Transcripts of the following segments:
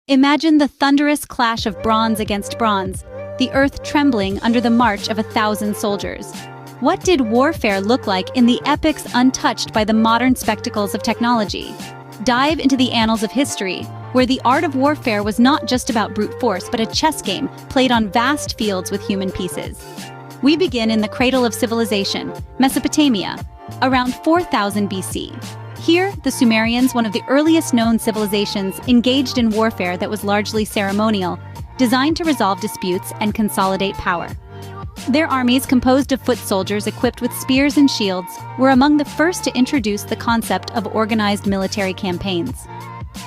Imagine the thunderous clash of bronze against bronze, the earth trembling under the march of 1,000 soldiers. What did warfare look like in the epics untouched by the modern spectacles of technology? Dive into the annals of history, where the art of warfare was not just about brute force but a chess game played on vast fields with human pieces. We begin in the cradle of civilization, Mesopotamia, around 4000 BC. Here, the Sumerians, one of the earliest known civilizations, engaged in warfare that was largely ceremonial, designed to resolve disputes and consolidate power. Their armies, composed of foot soldiers equipped with spears and shields, were among the first to introduce the concept of organized military campaigns.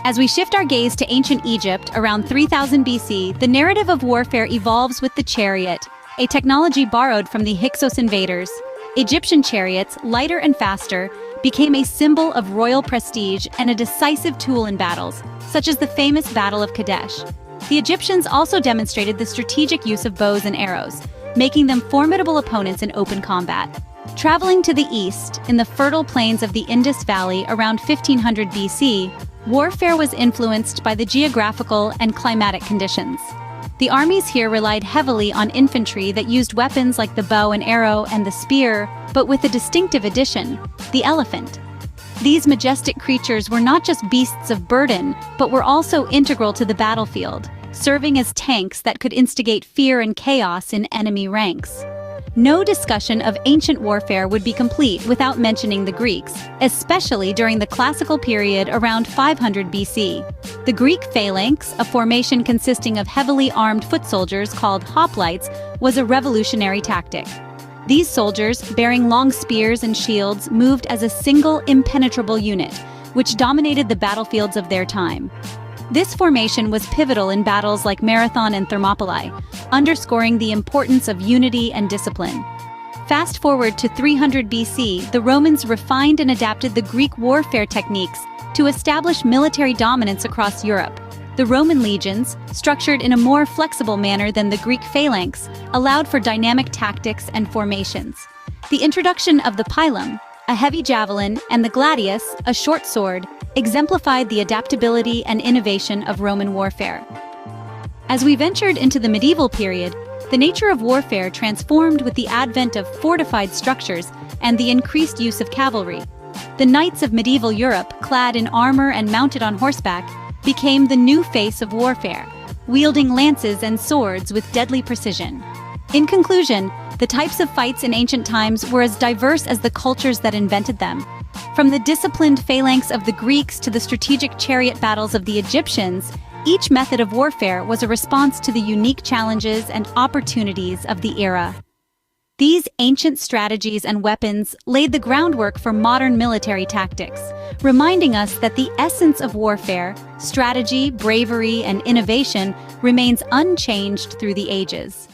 As we shift our gaze to ancient Egypt, around 3000 BC, the narrative of warfare evolves with the chariot, a technology borrowed from the Hyksos invaders. Egyptian chariots, lighter and faster, became a symbol of royal prestige and a decisive tool in battles, such as the famous Battle of Kadesh. The Egyptians also demonstrated the strategic use of bows and arrows, making them formidable opponents in open combat. Traveling to the east, in the fertile plains of the Indus Valley around 1500 BC, warfare was influenced by the geographical and climatic conditions. The armies here relied heavily on infantry that used weapons like the bow and arrow and the spear, but with a distinctive addition: the elephant. These majestic creatures were not just beasts of burden, but were also integral to the battlefield, serving as tanks that could instigate fear and chaos in enemy ranks. No discussion of ancient warfare would be complete without mentioning the Greeks, especially during the classical period around 500 BC. The Greek phalanx, a formation consisting of heavily armed foot soldiers called hoplites, was a revolutionary tactic. These soldiers, bearing long spears and shields, moved as a single impenetrable unit, which dominated the battlefields of their time. This formation was pivotal in battles like Marathon and Thermopylae, underscoring the importance of unity and discipline. Fast forward to 300 BC, the Romans refined and adapted the Greek warfare techniques to establish military dominance across Europe. The Roman legions, structured in a more flexible manner than the Greek phalanx, allowed for dynamic tactics and formations. The introduction of the pilum, a heavy javelin, and the gladius, a short sword, exemplified the adaptability and innovation of Roman warfare. As we ventured into the medieval period, the nature of warfare transformed with the advent of fortified structures and the increased use of cavalry. The knights of medieval Europe, clad in armor and mounted on horseback, became the new face of warfare, wielding lances and swords with deadly precision. In conclusion, the types of fights in ancient times were as diverse as the cultures that invented them. From the disciplined phalanx of the Greeks to the strategic chariot battles of the Egyptians, each method of warfare was a response to the unique challenges and opportunities of the era. These ancient strategies and weapons laid the groundwork for modern military tactics, reminding us that the essence of warfare, strategy, bravery, and innovation, remains unchanged through the ages.